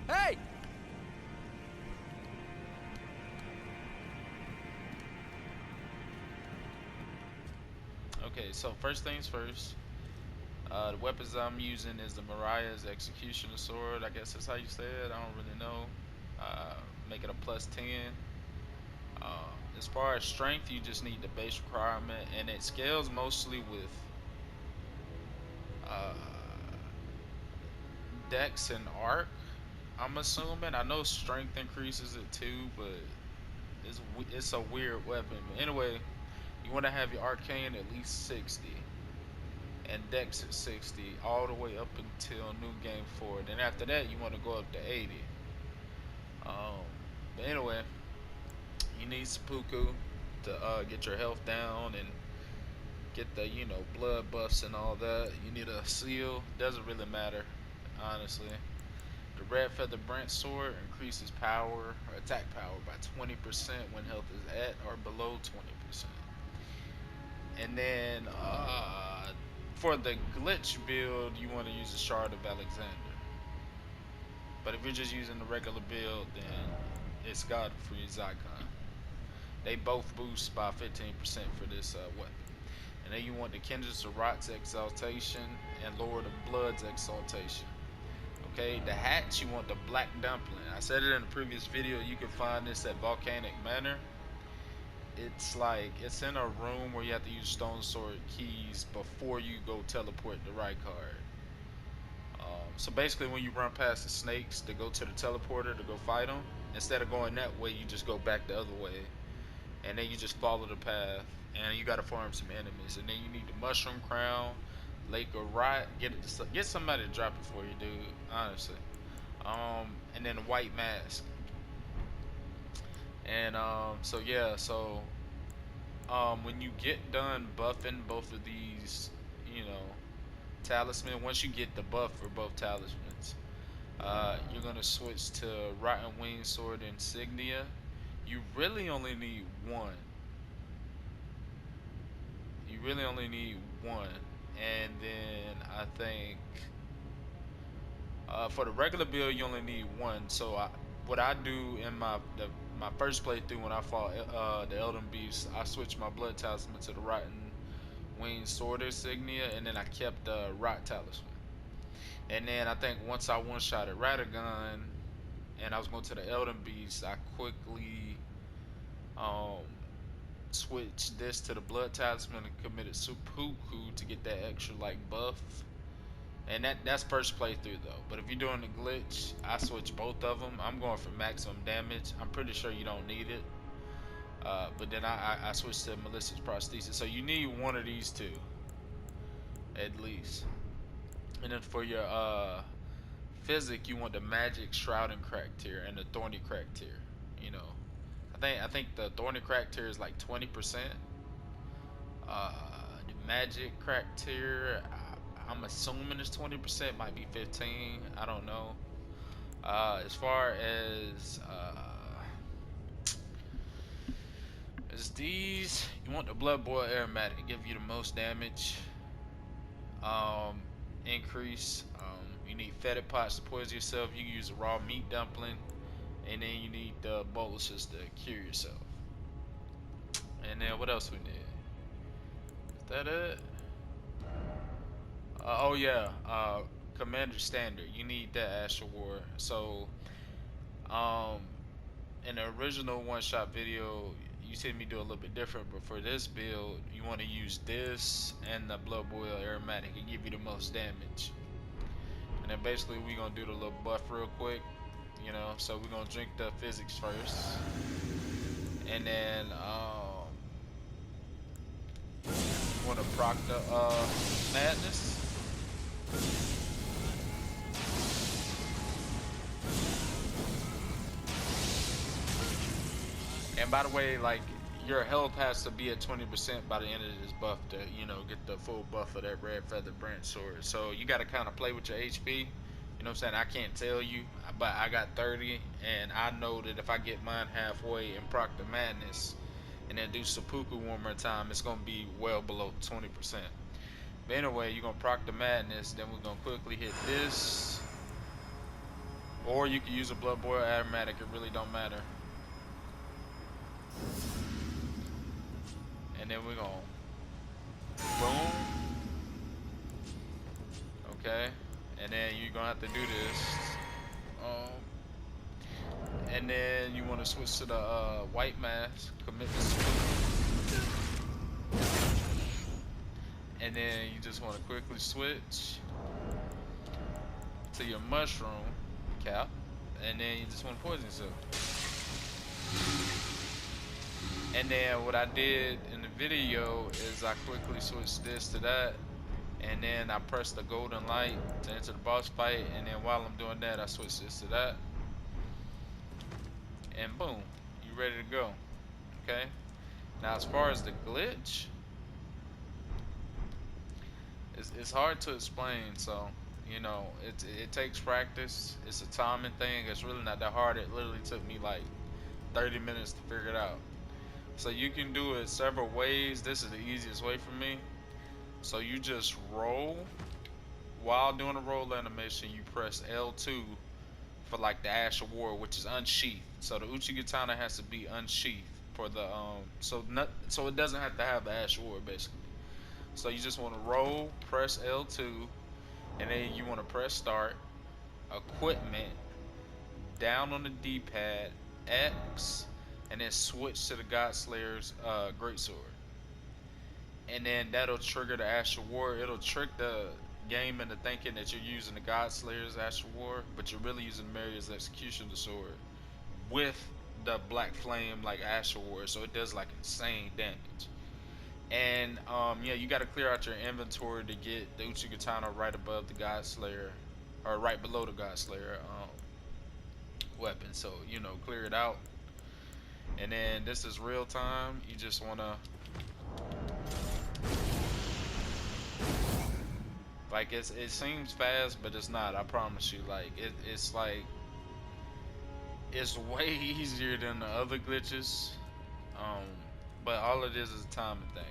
Hey! Okay, so first things first. The weapons I'm using is the Mariah's Executioner Sword. I guess that's how you say it. I don't really know. Make it a plus 10. As far as strength, you just need the base requirement, and it scales mostly with uh, Dex and Arc. I'm assuming. I know strength increases it too, but it's a weird weapon. But anyway, you want to have your Arcane at least 60. And Dex at 60 all the way up until New Game 4. Then after that, you want to go up to 80. Um, but anyway, you need seppuku to get your health down and get the blood buffs and all that. You need a seal. Doesn't really matter, honestly. The red feather branch sword increases power or attack power by 20% when health is at or below 20%. And then for the glitch build, you want to use the Shard of Alexander. But if you're just using the regular build, then it's Godfrey Zycon. They both boost by 15% for this weapon. And then you want the Kindreds of Rot's Exaltation and Lord of Blood's Exaltation. Okay, the hats, you want the Black Dumpling. I said it in a previous video, you can find this at Volcanic Manor. It's like, it's in a room where you have to use Stone Sword keys before you go teleport the right card. So basically, when you run past the snakes to go to the teleporter to go fight them, instead of going that way, you just go back the other way, and then you just follow the path, and you got to farm some enemies, and then you need the Mushroom Crown, Lake of Rot. Get somebody to drop it for you, dude. Honestly, and then the White Mask, and so yeah, so when you get done buffing both of these, you know, talisman, once you get the buff for both talismans, you're gonna switch to Rotten Wing Sword Insignia. You really only need one. You really only need one, and then I think for the regular build you only need one. So what I do in my first playthrough when I fought the Elden Beasts, I switched my Blood Talisman to the Rotten Wing Sword Insignia, and then I kept the Rot Talisman. And then I think once I one-shot at Radagon and I was going to the Elden Beast, I quickly um, switched this to the Blood Talisman and committed seppuku to get that extra like buff. And that's first playthrough though. But if you're doing the glitch, I switch both of them. I'm going for maximum damage. I'm pretty sure you don't need it. But then I switched to Melissa's prosthesis. So you need one of these two at least. And then for your physic, you want the magic shroud and crack tier and the thorny crack tier. You know, I think the thorny crack tier is like 20%. The magic crack tier, I'm assuming it's 20%, might be 15. I don't know. As far as these, you want the blood boil aromatic, give you the most damage. Um, increase. You need fetid pots to poison yourself. You can use a raw meat dumpling, and then you need the boluses to cure yourself. And then what else we need? Is that it? Oh yeah, Commander Standard. You need that Astral War. So, um, in the original one-shot video, you seen me do a little bit different, but for this build, you want to use this and the Blood Boil Aromatic. It give you the most damage. And then basically we gonna do the little buff real quick, you know. So we're gonna drink the physics first, and then want to proc the madness. And by the way, like, your health has to be at 20% by the end of this buff to, you know, get the full buff of that red feather branch sword. So you got to kind of play with your HP. You know what I'm saying? I can't tell you, but I got 30, and I know that if I get mine halfway and proc the madness, and then do seppuku one more time, it's gonna be well below 20%. But anyway, you're gonna proc the madness, then we're gonna quickly hit this, Or you can use a blood boil automatic, it really don't matter. And then we're gonna boom. Okay. And then you're gonna have to do this. And then you want to switch to the white mask, commit to swoop. And then you just want to quickly switch to your mushroom cap. And then you just want to poison yourself. And then what I did in the video is I quickly switched this to that. And then I pressed the golden light to enter the boss fight. And then while I'm doing that, I switch this to that. And boom, you ready to go. Okay. Now as far as the glitch, it's hard to explain. So you know, it takes practice. It's a timing thing. It's really not that hard. It literally took me like 30 minutes to figure it out. So you can do it several ways. This is the easiest way for me. So you just roll. While doing the roll animation, you press L2 for like the Ash Award, which is unsheathed. So the Uchigatana has to be unsheathed for the so it doesn't have to have the Ash Award basically. So you just want to roll, press L2, and then you want to press start, equipment, down on the D-pad, X, and then switch to the God Slayer's greatsword. And then that'll trigger the Astral War. It'll trick the game into thinking that you're using the God Slayer's Astral War, but you're really using Maria's Executioner Sword with the Black Flame like Astral War, so it does like insane damage. And yeah, you got to clear out your inventory to get the Uchigatana right above the God Slayer, or right below the God Slayer weapon. So you know, clear it out. And then this is real time. You just wanna like it seems fast, but it's not. I promise you. Like it's like it's way easier than the other glitches. Um, but all it is a timing thing.